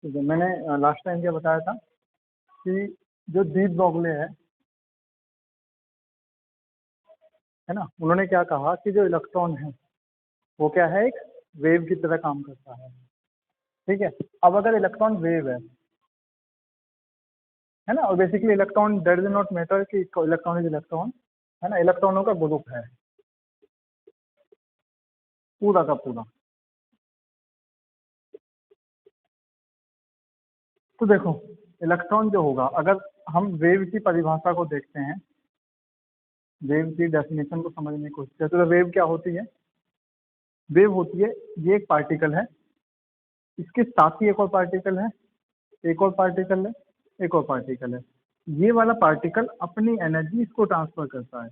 ठीक है, मैंने लास्ट टाइम क्या बताया था कि जो डी ब्रॉगले है ना, उन्होंने क्या कहा कि जो इलेक्ट्रॉन है वो क्या है, एक वेव की तरह काम करता है। ठीक है, अब अगर इलेक्ट्रॉन वेव है ना, और basically electron does not matter कि इलेक्ट्रॉन इज इलेक्ट्रॉन, है ना, इलेक्ट्रॉनों का ग्रुप है पूरा का पूरा। तो देखो इलेक्ट्रॉन जो होगा, अगर हम वेव की परिभाषा को देखते हैं, वेव की डेफिनेशन को समझने की कोशिश करते हैं, तो वेव क्या होती है? वेव होती है, ये एक पार्टिकल है, इसके साथ ही एक और पार्टिकल है, एक और पार्टिकल है, एक और पार्टिकल है। ये वाला पार्टिकल अपनी एनर्जी इसको ट्रांसफर करता है,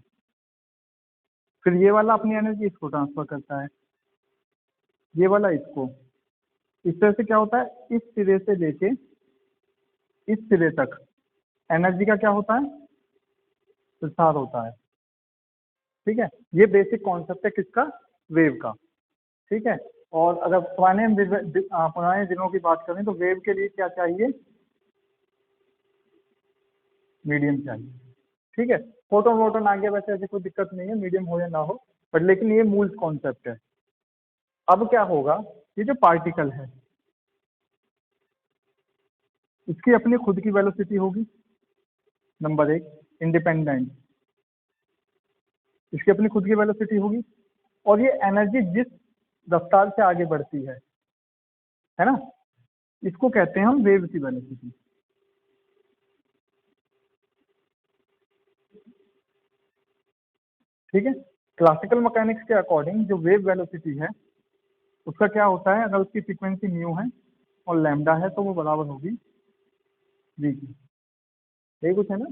फिर ये वाला अपनी एनर्जी इसको ट्रांसफर करता है, ये वाला इसको। इस तरह से क्या होता है, इस सिरे से लेके इस सिरे तक एनर्जी का क्या होता है, प्रसार होता है। ठीक है, ये बेसिक कॉन्सेप्ट है किसका, वेव का। ठीक है, और अगर पुराने दिनों की बात करें तो वेव के लिए क्या चाहिए, मीडियम चाहिए। ठीक है, फोटोन वोटोन आ गया, वैसे ऐसी कोई दिक्कत नहीं है, मीडियम हो या ना हो, बट लेकिन ये मूल कॉन्सेप्ट है। अब क्या होगा, ये जो पार्टिकल है इसकी अपनी खुद की वेलोसिटी होगी, नंबर एक, इंडिपेंडेंट, इसकी अपनी खुद की वेलोसिटी होगी, और ये एनर्जी जिस रफ्तार से आगे बढ़ती है ना, इसको कहते हैं हम वेव की वेलोसिटी। ठीक है, क्लासिकल मैकेनिक्स के अकॉर्डिंग जो वेव वेलोसिटी है उसका क्या होता है, अगर उसकी फ्रीक्वेंसी म्यू है और लैम्डा है तो वो बराबर होगी जी की। यही कुछ है ना,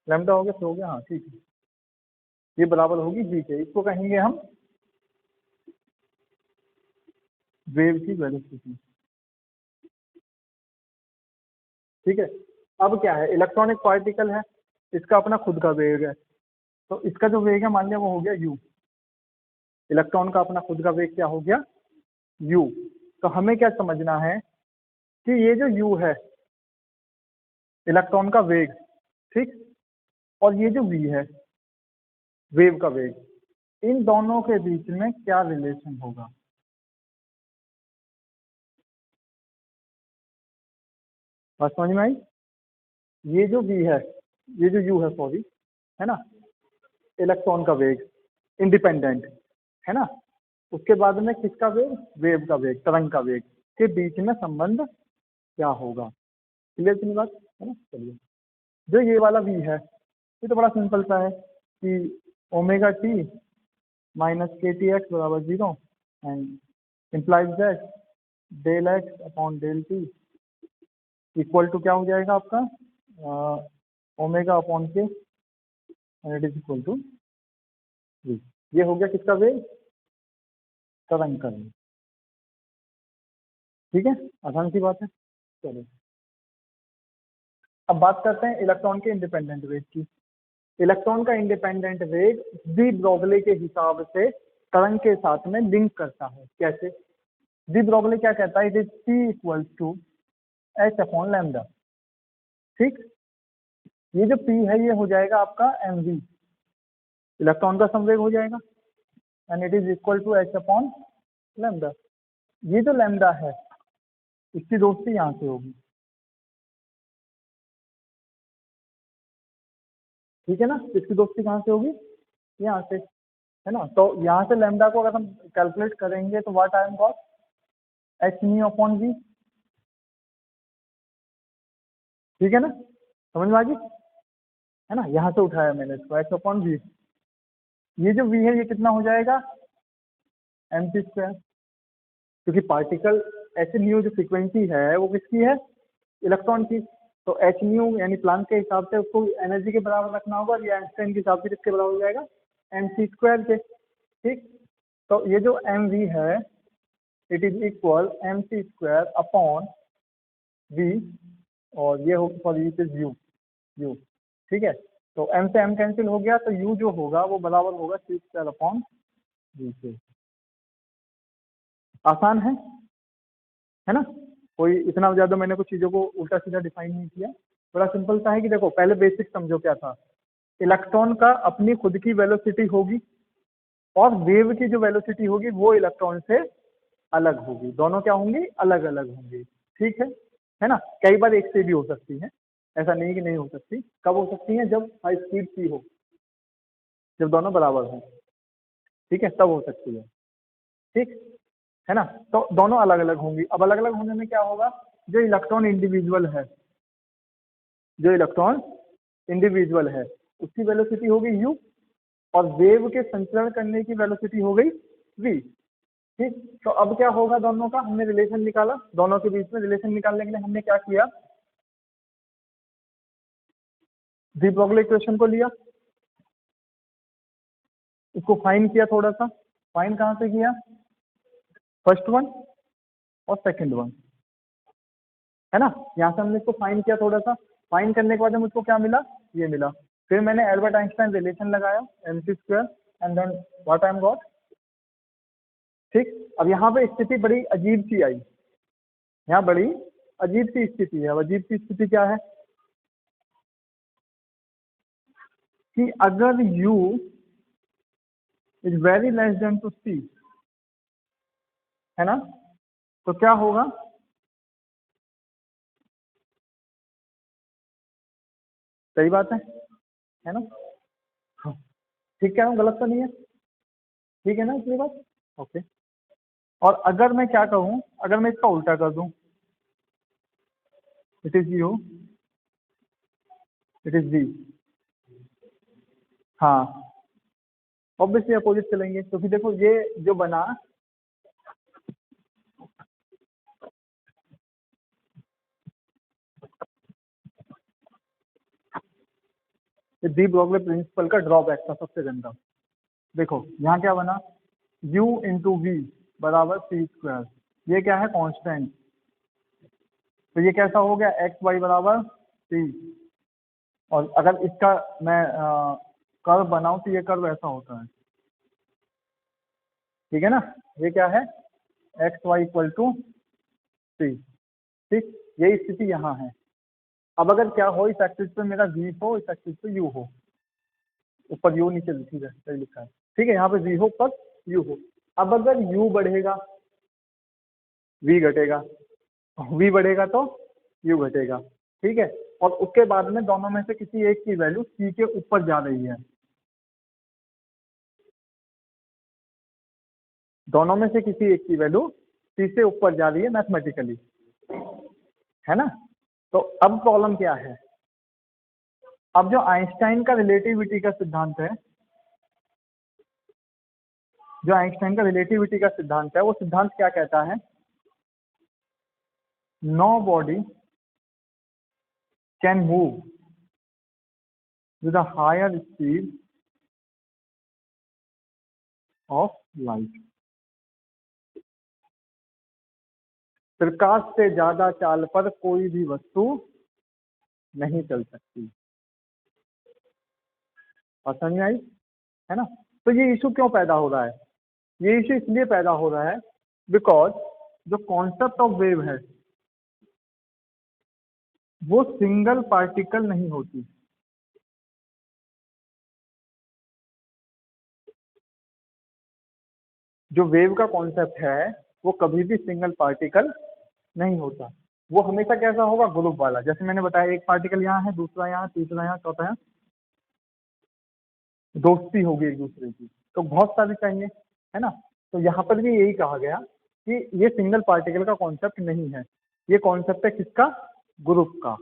लैम्डा हो गया तो हो गया, हाँ ठीक है, ये बराबर होगी जी के, इसको कहेंगे हम वेव की वेलोसिटी। ठीक है, अब क्या है, इलेक्ट्रॉनिक पार्टिकल है, इसका अपना खुद का वेग है, तो इसका जो वेग है मान लिया वो हो गया u, इलेक्ट्रॉन का अपना खुद का वेग क्या हो गया u। तो हमें क्या समझना है कि ये जो u है इलेक्ट्रॉन का वेग, ठीक, और ये जो v है वेव का वेग, इन दोनों के बीच में क्या रिलेशन होगा। बात समझ में आई, ये जो v है, ये जो u है सॉरी, है ना, इलेक्ट्रॉन का वेग इंडिपेंडेंट, है ना, उसके बाद में किसका वेग, वेव का वेग, तरंग का वेग, के बीच में संबंध क्या होगा। क्लियर थी बात, है ना। चलिए, जो ये वाला v है ये तो बड़ा सिंपल सा है कि omega t minus k t x बराबर 0 and implies that del x upon del t equal to क्या हो जाएगा आपका omega upon k and it is equal to v। ये हो गया किसका वेग, तरंग का वेग। ठीक है, आसान सी बात है। चलो अब बात करते हैं इलेक्ट्रॉन के इंडिपेंडेंट वेग की। इलेक्ट्रॉन का इंडिपेंडेंट वेग डी ब्रॉगली के हिसाब से तरंग के साथ में लिंक करता है। कैसे, डी ब्रॉगली क्या कहता है, it is t equal to h upon lambda. ठीक, ये जो पी है ये हो जाएगा आपका एम वी, इलेक्ट्रॉन का संवेग हो जाएगा, and it is equal to h upon lambda. ये जो लैम्डा है इसकी दोस्ती यहाँ से होगी, ठीक है ना, इसकी दोस्ती कहाँ से होगी, यहाँ से, है ना। तो यहाँ से लैम्डा को अगर हम कैलकुलेट करेंगे तो what I am got h nu upon v. ठीक है ना, समझ में आ गई, है ना, यहाँ से उठाया मैंने इसको एच अपॉन वी। ये जो वी है ये कितना हो जाएगा, एम टी स्क्वायर, क्योंकि पार्टिकल एच न्यू जो फ्रीक्वेंसी है वो किसकी है, इलेक्ट्रॉन की। तो एच न्यू यानी प्लांक के हिसाब से उसको एनर्जी के बराबर रखना होगा, और ये आइंस्टाइन के हिसाब से किसके बराबर हो जाएगा, एम सी स्क्वायर के। ठीक, तो ये जो एम वी है it is equal m c square upon v, और ये हो sorry it is u, u. ठीक है, तो एम से एम कैंसिल हो गया, तो यू जो होगा वो बराबर होगा सी स्क्वायर अपॉन वी के। आसान है ना। कोई इतना ज़्यादा मैंने कुछ चीज़ों को उल्टा सीधा डिफाइन नहीं किया, बड़ा सिंपल सा है कि देखो पहले बेसिक समझो क्या था। इलेक्ट्रॉन का अपनी खुद की वेलोसिटी होगी और वेव की जो वेलोसिटी होगी वो इलेक्ट्रॉन से अलग होगी, दोनों क्या होंगी, अलग अलग होंगी। ठीक है ना। कई बार एक से भी हो सकती है, ऐसा नहीं कि नहीं हो सकती। कब हो सकती है, जब हाई स्पीड सी हो, जब दोनों बराबर हो, ठीक है, तब हो सकती है। ठीक है ना। तो दोनों अलग अलग होंगी। अब अलग अलग होने में क्या होगा, जो इलेक्ट्रॉन इंडिविजुअल है, जो इलेक्ट्रॉन इंडिविजुअल है उसकी वेलोसिटी होगी u, और वेव के संचरण करने की वेलोसिटी हो गई v। ठीक, तो अब क्या होगा, दोनों का हमने रिलेशन निकाला, दोनों के बीच में रिलेशन निकालने के लिए हमने क्या किया, डी ब्रॉगली इक्वेशन को लिया, इसको फाइन किया थोड़ा सा। फाइन कहाँ से किया, फर्स्ट वन और सेकंड वन, है ना। यहाँ से हमने इसको फाइन किया थोड़ा सा। फाइन करने के बाद मुझको क्या मिला, ये मिला। फिर मैंने एल्बर्ट आइंस्टाइन रिलेशन लगाया mc² and then what I am got. ठीक, अब यहाँ पे स्थिति बड़ी अजीब सी आई, यहाँ बड़ी अजीब सी स्थिति है। अब अजीब सी स्थिति क्या है कि अगर u is very less than to c, है ना, तो क्या होगा, सही बात है ना। हाँ, ठीक कह रहा हूँ, गलत तो नहीं है, ठीक है ना इतनी बात। ओके, और अगर मैं क्या कहूँ, अगर मैं इसका उल्टा कर दूँ, it is u, it is v, हाँ ऑब्वियसली अपोजिट चलेंगे, क्योंकि देखो ये जो बना, डी ब्रॉगली प्रिंसिपल का ड्रॉबैक था सबसे गंदा। देखो यहाँ क्या बना, u इंटू वी बराबर c², ये क्या है, कांस्टेंट। तो ये कैसा हो गया, एक्स वाई बराबर c। और अगर इसका मैं कर्व बनाऊं तो ये कर्व ऐसा होता है, ठीक है ना। ये क्या है, एक्स वाई इक्वल टू सी। ठीक, यही स्थिति यहाँ है। अब अगर क्या हो, इस एक्सिस पे मेरा v हो, इस एक्सिस पे u हो, ऊपर u नीचे, ठीक है सही लिखा है, ठीक है, यहाँ पे v हो पर u हो। अब अगर u बढ़ेगा v घटेगा, v बढ़ेगा तो u घटेगा, ठीक है। और उसके बाद में दोनों में से किसी एक की वैल्यू c के ऊपर जा रही है, दोनों में से किसी एक की वैल्यू c से ऊपर जा रही है मैथमेटिकली, है ना। तो अब प्रॉब्लम क्या है, अब जो आइंस्टाइन का रिलेटिविटी का सिद्धांत है, जो आइंस्टाइन का रिलेटिविटी का सिद्धांत है, वो सिद्धांत क्या कहता है, nobody can move with a higher speed of light. प्रकाश से ज्यादा चाल पर कोई भी वस्तु नहीं चल सकती। और समझ में आई, है ना। तो ये इशू क्यों पैदा हो रहा है, ये इशू इसलिए पैदा हो रहा है बिकॉज जो कॉन्सेप्ट ऑफ वेव है वो सिंगल पार्टिकल नहीं होती। जो वेव का कॉन्सेप्ट है वो कभी भी सिंगल पार्टिकल नहीं होता, वो हमेशा कैसा होगा, ग्रुप वाला। जैसे मैंने बताया, एक पार्टिकल यहाँ है, दूसरा यहाँ, तीसरा यहाँ, चौथा यहाँ, दोस्ती होगी एक दूसरे की, तो बहुत सारी चाहिए, है ना। तो यहाँ पर भी यही कहा गया कि ये सिंगल पार्टिकल का कॉन्सेप्ट नहीं है, ये कॉन्सेप्ट है किसका, ग्रुप का।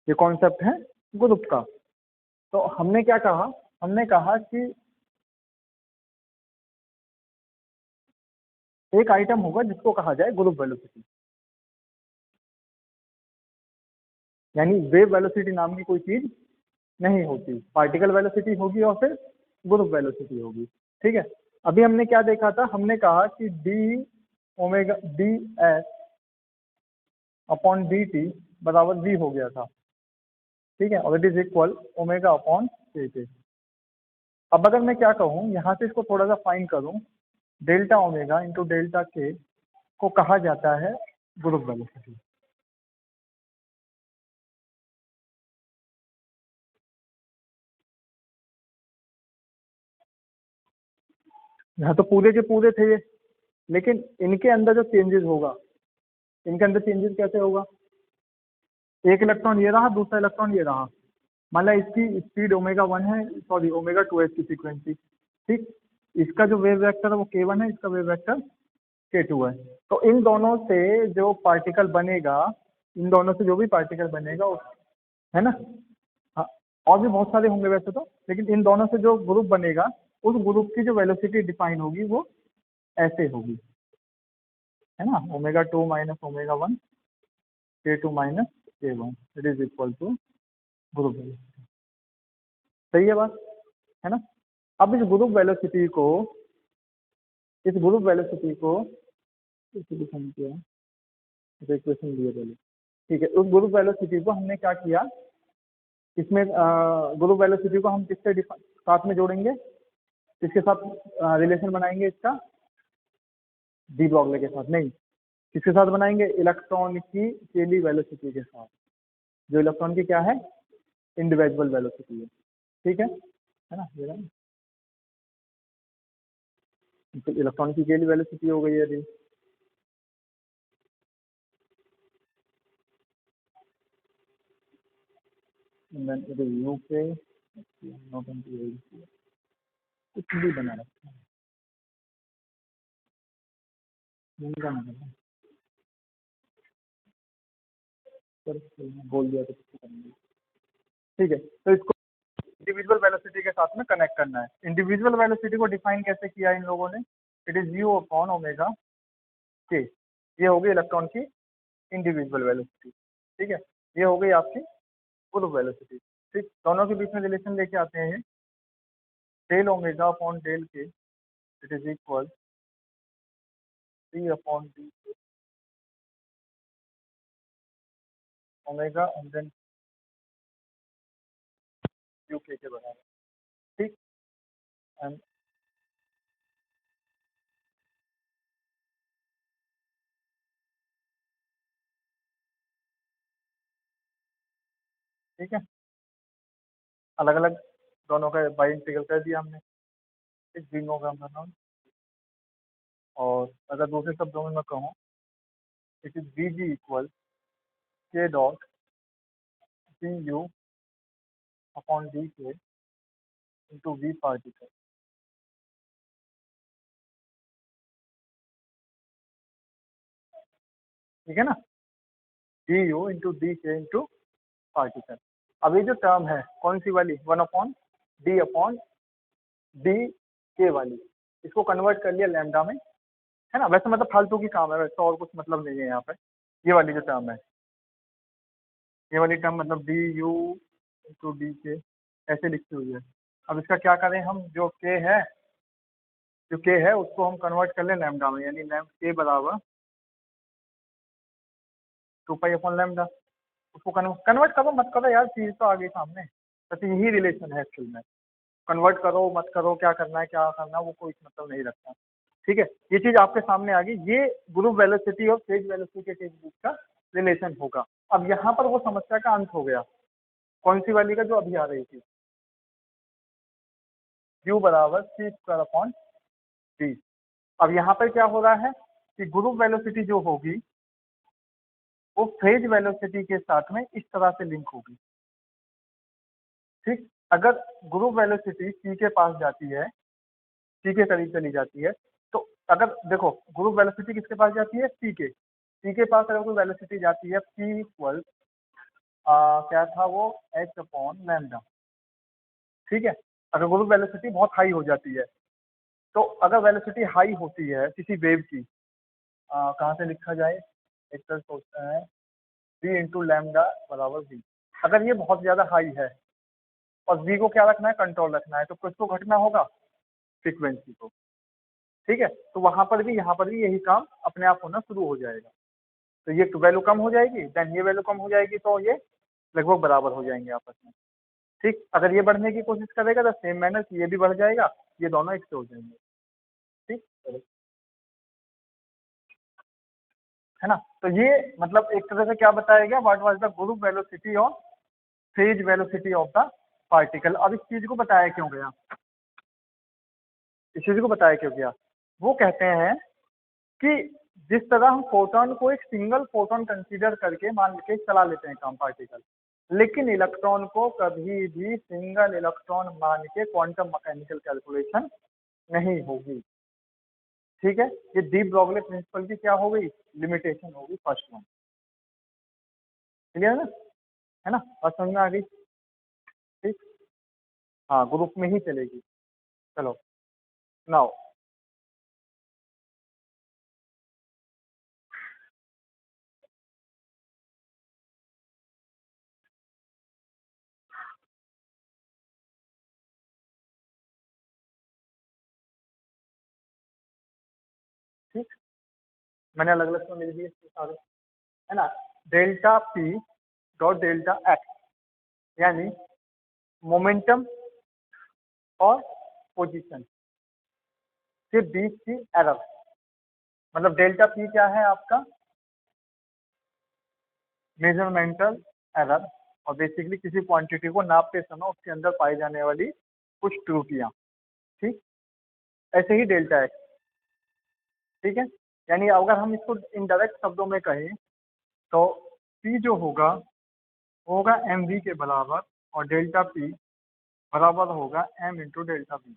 ये कॉन्सेप्ट है ग्रुप का। तो हमने क्या कहा, हमने कहा कि एक आइटम होगा जिसको कहा जाए ग्रुप वेलोसिटी, यानी वेव वेलोसिटी नाम की कोई चीज नहीं होती, पार्टिकल वेलोसिटी होगी और फिर ग्रुप वेलोसिटी होगी, ठीक है। अभी हमने क्या देखा था, हमने कहा कि D omega D S upon D T बराबर वी हो गया था, ठीक है, और it is equal omega upon के टी। अब अगर मैं क्या कहूँ, यहाँ से इसको थोड़ा सा फाइन करूँ, डेल्टा ओमेगा इंटू डेल्टा के को कहा जाता है ग्रुप वेलोसिटी। यहाँ तो पूरे के पूरे थे ये, लेकिन इनके अंदर जो चेंजेस होगा, इनके अंदर चेंजेस कैसे होगा, एक इलेक्ट्रॉन ये रहा, दूसरा इलेक्ट्रॉन ये रहा, मान ला इसकी स्पीड ओमेगा 1 है, सॉरी ओमेगा 2 है इसकी फ्रीक्वेंसी, ठीक। इसका जो वेव वेक्टर है वो k1 है, इसका वेव वेक्टर k2 है। तो इन दोनों से जो पार्टिकल बनेगा, इन दोनों से जो भी पार्टिकल बनेगा है ना, हाँ, और भी बहुत सारे होंगे वैसे तो, लेकिन इन दोनों से जो ग्रुप बनेगा, उस ग्रुप की जो वेलोसिटी डिफाइन होगी वो ऐसे होगी, है ना, omega 2 minus omega 1 k2 minus k1 it is equal to group velocity. सही है बात, है ना। अब इस ग्रुप वेलोसिटी को, इस ग्रुप वेलोसिटी को डिफाइन किया, इक्वेशन दिए पहले, ठीक है। उस ग्रुप वेलोसिटी को हमने क्या किया, इसमें ग्रुप वेलोसिटी को हम किससे साथ में जोड़ेंगे, इसके साथ रिलेशन बनाएंगे इसका डी ब्रॉगली के साथ, नहीं, किसके साथ बनाएंगे, इलेक्ट्रॉन की केली वेलोसिटी के साथ, जो इलेक्ट्रॉन की क्या है, इंडिविजुअल वेलोसिटी है, ठीक है ना, ये रहा। तो इलेक्ट्रॉन की केली वेलोसिटी हो गई है अभी, and then it is UK not into AC, कुछ भी बना रखा है, महंगा ना बोल दिया तो कुछ करेंगे, ठीक है। तो इसको इंडिविजुअल वेलोसिटी के साथ में कनेक्ट करना है। इंडिविजुअल वेलोसिटी को डिफाइन कैसे किया इन लोगों ने, it is u upon omega के, ये हो गई इलेक्ट्रॉन की इंडिविजुअल वेलोसिटी, ठीक है। ये हो गई आपकी ग्रुप वेलोसिटी, ठीक। दोनों के बीच में रिलेशन लेके आते हैं, del omega upon del k it is equal d upon d omega and then u के बराबर, ठीक। एंड ठीक है, अलग अलग दोनों का बाई इंटीग्रल कर दिया हमने, एक तीनों का बना। और अगर दूसरे शब्दों में मैं कहूँ, it is v g equal k dot d u upon d k into v particle, ठीक है ना, d u into d k into particle. अब ये जो टर्म है कौन सी वाली, 1/d डी के वाली, इसको कन्वर्ट कर लिया लैम्डा में, है ना। वैसे मतलब फालतू की काम है, वैसे और कुछ मतलब नहीं है यहाँ पे। ये वाली जो टर्म है, ये वाली टर्म मतलब डी यू इंटू डी के ऐसे लिखी हुई है। अब इसका क्या करें हम, जो के है उसको हम कन्वर्ट कर लें लैम्डा में, यानी लैम के बराबर 2 पाई अपॉन लैम्डा। उसको कन्वर्ट करो मत करो यार, चीज तो आ गई सामने, बस यही रिलेशन है एक्चुअल में। कन्वर्ट करो मत करो, क्या करना वो कोई मतलब नहीं रखता, ठीक है। ये चीज आपके सामने आ गई, ये ग्रुप वेलोसिटी और फेज वेलोसिटी के बीच का रिलेशन होगा। अब यहाँ पर वो समस्या का अंत हो गया, कौन सी वाली का, जो अभी आ रही थी, u बराबर c² अपॉन d। अब यहाँ पर क्या हो रहा है कि ग्रुप वेलोसिटी जो होगी वो फेज वेलोसिटी के साथ में इस तरह से लिंक होगी, ठीक। अगर ग्रुप वेलोसिटी c के पास जाती है, c के करीब चली जाती है, तो अगर देखो ग्रुप वेलोसिटी किसके पास जाती है, c के पास अगर कोई वेलोसिटी जाती है p इक्वल क्या था वो h अपॉन लैम्डा, ठीक है। अगर ग्रुप वेलोसिटी बहुत हाई हो जाती है, तो अगर वेलोसिटी हाई होती है किसी वेव की, कहाँ से लिखा जाए, एक तरह सोचते हैं v इंटू लैम्डा बराबर v। अगर ये बहुत ज़्यादा हाई है और v को क्या रखना है, कंट्रोल रखना है, तो किसको घटना होगा, फ्रीक्वेंसी को, ठीक है। तो वहाँ पर भी यहाँ पर भी यही काम अपने आप होना शुरू हो जाएगा। तो ये वैल्यू कम हो जाएगी, देन ये वैल्यू कम हो जाएगी, तो ये लगभग बराबर हो जाएंगे आपस में, ठीक, अगर ये बढ़ने की कोशिश करेगा तो सेम मैनर ये भी बढ़ जाएगा, ये दोनों एक से हो जाएंगे। ठीक, चलो, है ना। तो ये मतलब एक तरह से क्या बताया गया, what was the group velocity और phase velocity of the particle. अब इस चीज को बताया क्यों गया, इस चीज को बताया क्यों गया, वो कहते हैं कि जिस तरह हम फोटोन को एक सिंगल फोटोन कंसीडर करके मान के चला लेते हैं काम पार्टिकल, लेकिन इलेक्ट्रॉन को कभी भी सिंगल इलेक्ट्रॉन मान के क्वांटम मैकेनिकल कैलकुलेशन नहीं होगी। ठीक है, ये डी ब्रॉगली प्रिंसिपल की क्या हो गई, लिमिटेशन होगी, फर्स्ट वन। क्लियर है ना, बात समझ में आ गई। ठीक, हाँ, ग्रुप में ही चलेगी। चलो, नाउ ठीक, मैंने अलग अलग तो लिख दिए सारे, है ना। Delta P dot delta x, यानी मोमेंटम और पोजीशन के बीच की एरर, मतलब डेल्टा पी क्या है आपका, मेजरमेंटल एरर, और बेसिकली किसी क्वांटिटी को नापते समय उसके अंदर पाई जाने वाली कुछ त्रुटियां। ठीक, ऐसे ही डेल्टा एक्स। ठीक है, यानी अगर हम इसको इनडायरेक्ट शब्दों में कहें तो पी जो होगा वो होगा एम वी के बराबर, और डेल्टा पी बराबर होगा एम इंटू डेल्टा पी।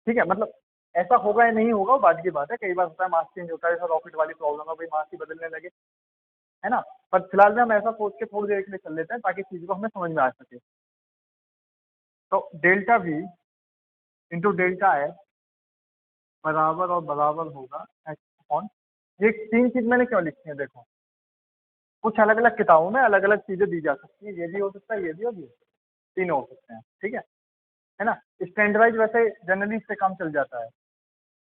ठीक है, मतलब ऐसा होगा या नहीं होगा वो बाद की बात है, कई बार होता है मास चेंज होता है, जैसा रॉकेट वाली प्रॉब्लम है भाई, मास ही बदलने लगे, है ना। पर फिलहाल में हम ऐसा सोच के थोड़ी देर के लिए चल लेते हैं ताकि चीज को हमें समझ में आ सके। तो delta we into delta H बराबर और बराबर होगा एच अपॉन, ये तीन चीज मैंने क्यों लिखी है देखो, कुछ अलग अलग किताबों में अलग अलग चीजें दी जा सकती है, ये भी हो सकता है, ये भी और ये तीनों हो सकते हैं। ठीक है ना। स्टैंडर्डाइज वैसे जनरली इससे काम चल जाता है,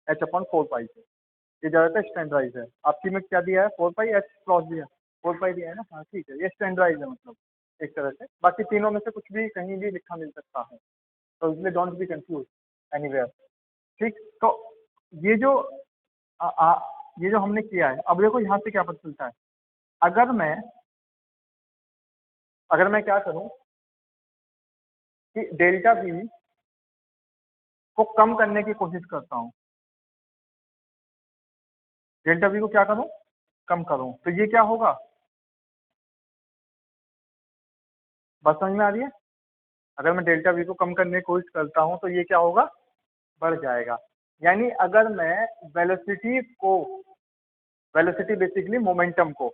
एच अपॉन 4 पाई से, ये ज्यादातर स्टैंडर्डाइज है। आपकी में क्या दिया है, 4 पाई, एच क्रॉस दिया, 4 पाई दिया है ना, हाँ ठीक है, ये स्टैंडर्डाइज है मतलब एक तरह से, बाकी तीनों में से कुछ भी कहीं भी लिखा मिल सकता है, तो इसलिए डोंट बी कंफ्यूज एनीवेयर। ठीक, तो ये जो ये जो हमने किया है, अब देखो यहाँ से क्या पता चलता है, अगर मैं क्या करूं कि डेल्टा वी को कम करने की कोशिश करता हूं, डेल्टा वी को क्या करूं, कम करूं, तो ये क्या होगा, बात समझ में आ रही है। अगर मैं डेल्टा वी को कम करने की कोशिश करता हूं तो ये क्या होगा, बढ़ जाएगा। यानी अगर मैं वेलोसिटी को, वेलोसिटी बेसिकली मोमेंटम को,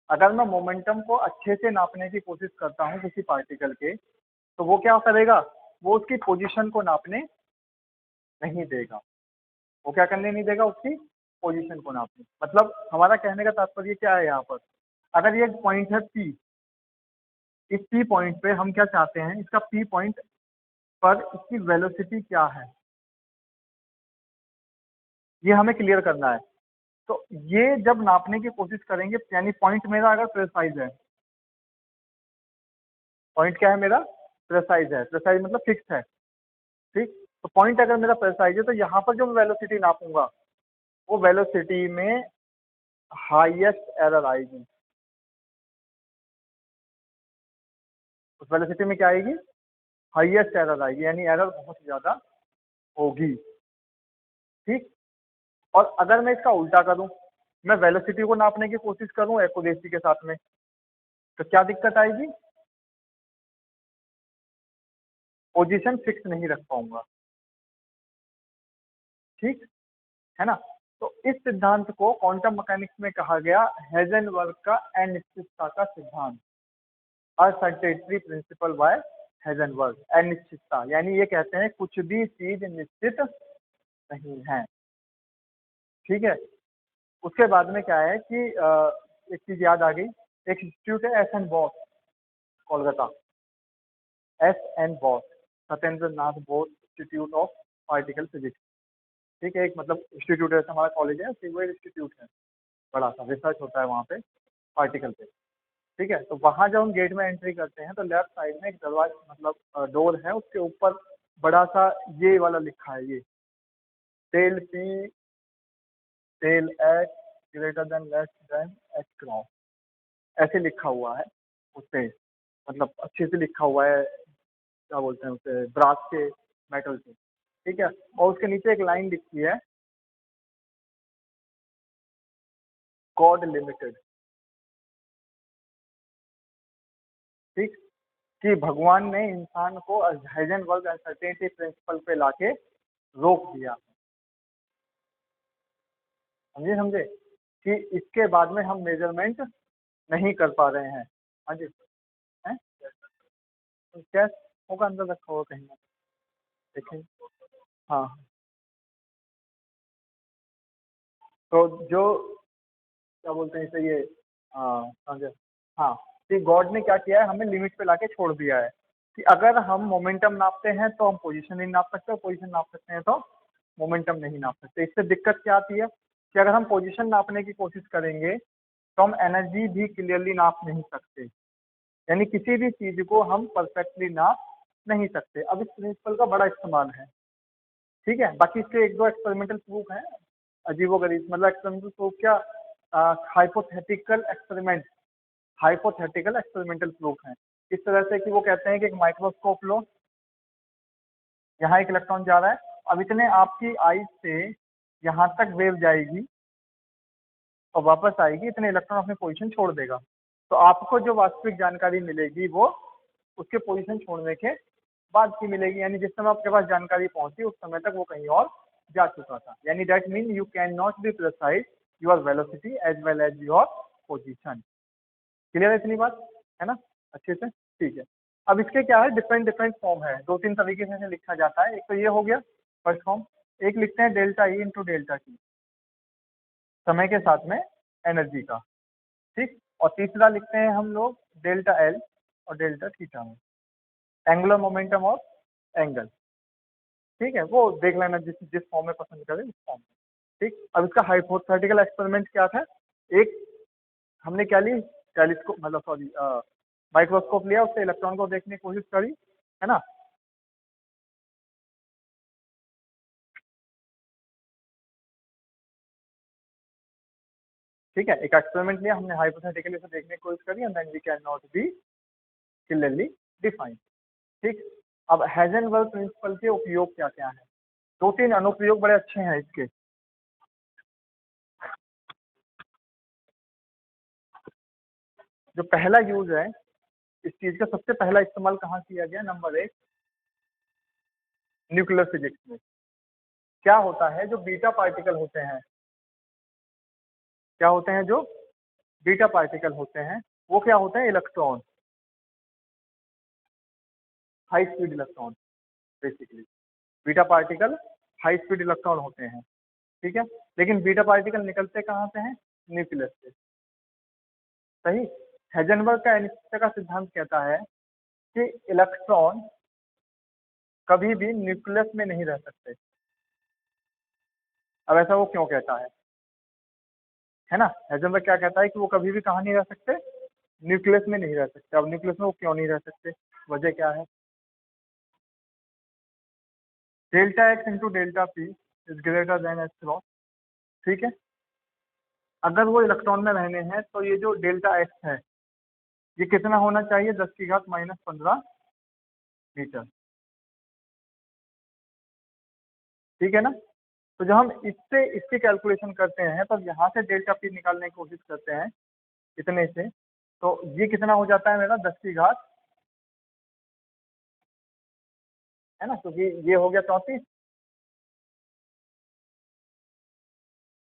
अगर मैं मोमेंटम को अच्छे से नापने की कोशिश करता हूं किसी पार्टिकल के, तो वो क्या करेगा, वो उसकी पोजीशन को नापने नहीं देगा, वो क्या करने नहीं देगा, उसकी पोजीशन को नापने। मतलब हमारा कहने का तात्पर्य क्या है यहाँ पर, अगर ये एक पॉइंट है पी, इस पी पॉइंट पे हम क्या चाहते हैं, इसका पी पॉइंट पर इसकी वेलोसिटी क्या है, ये हमें क्लियर करना है। तो ये जब नापने की कोशिश करेंगे, यानी पॉइंट मेरा अगर प्रेसाइज है, पॉइंट क्या है मेरा, प्रेसाइज है, प्रेसाइज मतलब फिक्स है। ठीक, तो पॉइंट अगर मेरा प्रेसाइज है तो यहाँ पर जो मैं वेलोसिटी नापूंगा वो वेलोसिटी में हाईएस्ट एरर आएगी, उस वेलोसिटी में क्या आएगी, हाईएस्ट एरर आएगी, यानी एरर बहुत ज्यादा होगी। ठीक, और अगर मैं इसका उल्टा करूं, मैं वेलोसिटी को नापने की कोशिश करूं एक्यूरेसी के साथ में, तो क्या दिक्कत आएगी, पोजीशन फिक्स नहीं रख पाऊंगा। ठीक है ना। तो इस सिद्धांत को क्वांटम मैकेनिक्स में कहा गया हेजनबर्ग का अनिश्चितता का सिद्धांत, अनसर्टेनिटी प्रिंसिपल बाय हेजनबर्ग। अनिश्चितता यानी ये कहते हैं कुछ भी चीज निश्चित नहीं है। ठीक है, उसके बाद में क्या है कि एक चीज याद आ गई, एक इंस्टीट्यूट है S N Bose, Kolkata, S N Bose, Satyendra Nath Bose institute of particle physics. ठीक है, एक मतलब इंस्टीट्यूट है, हमारा कॉलेज है, वो इंस्टीट्यूट है, बड़ा सा रिसर्च होता है वहाँ पे पार्टिकल पे। ठीक है, तो वहां जब हम गेट में एंट्री करते हैं तो लेफ्ट साइड में एक दरवाजा मतलब डोर है, उसके ऊपर बड़ा सा ये वाला लिखा है, ये del p del h greater than h cross, ऐसे लिखा हुआ है उससे, मतलब अच्छे से लिखा हुआ है, क्या बोलते हैं उसे, ब्रास के मेटल से। ठीक है, और उसके नीचे एक लाइन लिखी है गॉड लिमिटेड। ठीक, कि भगवान ने इंसान को हाइजेनबर्ग अनसर्टेनिटी प्रिंसिपल पे लाके रोक दिया। समझे समझे, कि इसके बाद में हम मेजरमेंट नहीं कर पा रहे हैं। हाँ जी, हैं, तो क्या होगा, अंदर रखा होगा कहीं ना, देखें। हाँ, तो जो क्या बोलते हैं इसे, ये समझे। हाँ, कि गॉड ने क्या किया है, हमें लिमिट पे लाके छोड़ दिया है कि अगर हम मोमेंटम नापते हैं तो हम पोजीशन नहीं नाप सकते, और पोजीशन नाप सकते हैं तो मोमेंटम नहीं नाप सकते। इससे दिक्कत क्या आती है कि अगर हम पोजीशन नापने की कोशिश करेंगे तो हम एनर्जी भी क्लियरली नाप नहीं सकते, यानी किसी भी चीज को हम परफेक्टली नाप नहीं सकते। अब इस प्रिंसिपल का बड़ा इस्तेमाल है। ठीक है, बाकी इसके एक दो एक्सपेरिमेंटल प्रूफ हैं, अजीबोगरीब, मतलब एक्सपेरिमेंटल प्रूफ क्या, hypothetical experiment, hypothetical experimental proof हैं। इस तरह से कि वो कहते हैं कि एक माइक्रोस्कोप लो, यहाँ एक इलेक्ट्रॉन जा रहा है, अब इतने आपकी आईज से यहाँ तक वेव जाएगी और वापस आएगी, इतने इलेक्ट्रॉन अपनी पोजीशन छोड़ देगा। तो आपको जो वास्तविक जानकारी मिलेगी वो उसके पोजीशन छोड़ने के बाद की मिलेगी, यानी जिस समय आपके पास जानकारी पहुंची उस समय तक वो कहीं और जा चुका था। यानी that mean you can not be precise your velocity as well as your position. Clear है इतनी बात, है ना, अच्छे से। ठीक है, अब इसके क्या है, डिफरेंट डिफरेंट फॉर्म है, दो तीन तरीके से इसे लिखा जाता है। एक तो ये हो गया फर्स्ट फॉर्म, एक लिखते हैं delta E into delta T, समय के साथ में एनर्जी का। ठीक, और तीसरा लिखते हैं हम लोग डेल्टा एल और डेल्टा थीटा में, एंगुलर मोमेंटम और एंगल। ठीक है, वो देख लेना जिस जिस फॉर्म में पसंद करें उस फॉर्म में। ठीक, अब इसका हाइपोथेटिकल एक्सपेरिमेंट क्या था, एक हमने क्या ली, टेलीस्कोप मतलब सॉरी माइक्रोस्कोप लिया, उससे इलेक्ट्रॉन को देखने की कोशिश करी, है ना। ठीक है, एक एक्सपेरिमेंट लिया हमने, हाइपोथेटिकली उसे देखने की कोशिश करी, and then we can not be clearly defined. ठीक, अब हाइजेनबर्ग प्रिंसिपल के उपयोग क्या क्या है, दो तीन अनुप्रयोग बड़े अच्छे हैं इसके। जो पहला यूज है इस चीज का, सबसे पहला इस्तेमाल कहाँ किया गया, नंबर एक, न्यूक्लियर फिजिक्स में। क्या होता है, जो बीटा पार्टिकल होते हैं, क्या होते हैं जो बीटा पार्टिकल होते हैं, वो क्या होते हैं, electron, high speed electron basically. Beta particle high speed electron होते हैं। ठीक है, लेकिन बीटा पार्टिकल निकलते कहाँ से हैं, न्यूक्लियस से। सही, हेजनबर्ग का अनिश्चितता का सिद्धांत कहता है कि इलेक्ट्रॉन कभी भी न्यूक्लियस में नहीं रह सकते। अब ऐसा वो क्यों कहता है ना, हेजनबर्ग क्या कहता है कि वो कभी भी कहाँ नहीं रह सकते, न्यूक्लियस में नहीं रह सकते। अब न्यूक्लियस में वो क्यों नहीं रह सकते, वजह क्या है, delta x into delta P is greater than epsilon. ठीक है, अगर वो इलेक्ट्रॉन में रहने हैं तो ये जो डेल्टा एक्स है ये कितना होना चाहिए, 10⁻⁻15 मीटर। ठीक है ना, तो जब हम इससे इसकी कैलकुलेशन करते हैं तो यहाँ से डेल्टा पी निकालने की कोशिश करते हैं इतने से, तो ये कितना हो जाता है मेरा, 10 की घात, है ना, क्योंकि ये हो गया 34।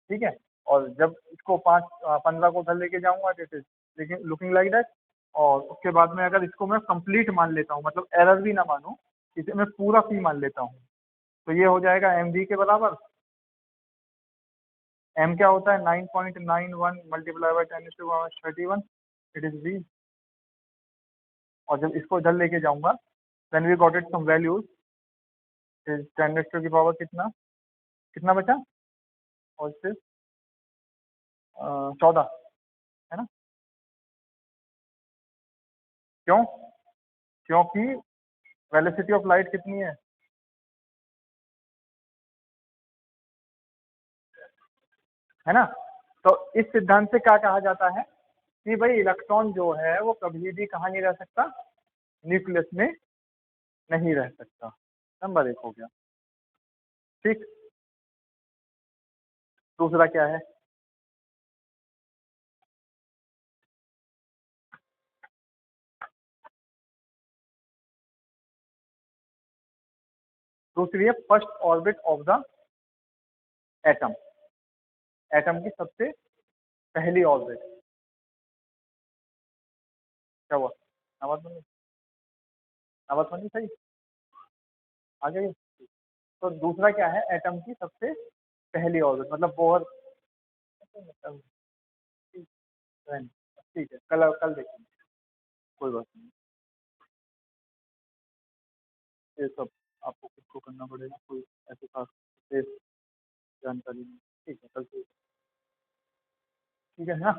ठीक है, और जब इसको 15 को उधर लेके जाऊंगा इट इज लेकिन लुकिंग लाइक दैट, और उसके बाद में अगर इसको मैं कंप्लीट मान लेता हूँ, मतलब एरर भी ना मानूं, इसे मैं पूरा पी मान लेता हूँ, तो ये हो जाएगा एम वी के बराबर। एम क्या होता है, 9.91 multiply by 10⁻31, it is v. और जब इसको इधर लेके जाऊंगा then we got it some values, is 10⁻की पावर कितना, कितना बचा, और फिर 14, है ना। क्यों? क्योंकि वेलोसिटी ऑफ लाइट कितनी है ना? तो इस सिद्धांत से क्या कहा जाता है कि भाई इलेक्ट्रॉन जो है वो कभी भी कहाँ नहीं रह सकता, न्यूक्लियस में नहीं रह सकता। नंबर एक हो गया। ठीक। दूसरा क्या है? दूसरी है first orbit of the atom. Atom की सबसे पहली ऑर्बिट। क्या हुआ? आवाज बनी? आवाज बनी सही? आ गई? तो दूसरा क्या है? एटम की सबसे पहली ऑर्बिट, मतलब बोहर। मतलब ठीक है, कल कल देखेंगे। कोई बात नहीं, ये सब आपको खुद को करना पड़ेगा, कोई ऐसे खास विशेष जानकारी नहीं। ठीक है, कल से। ठीक है ना?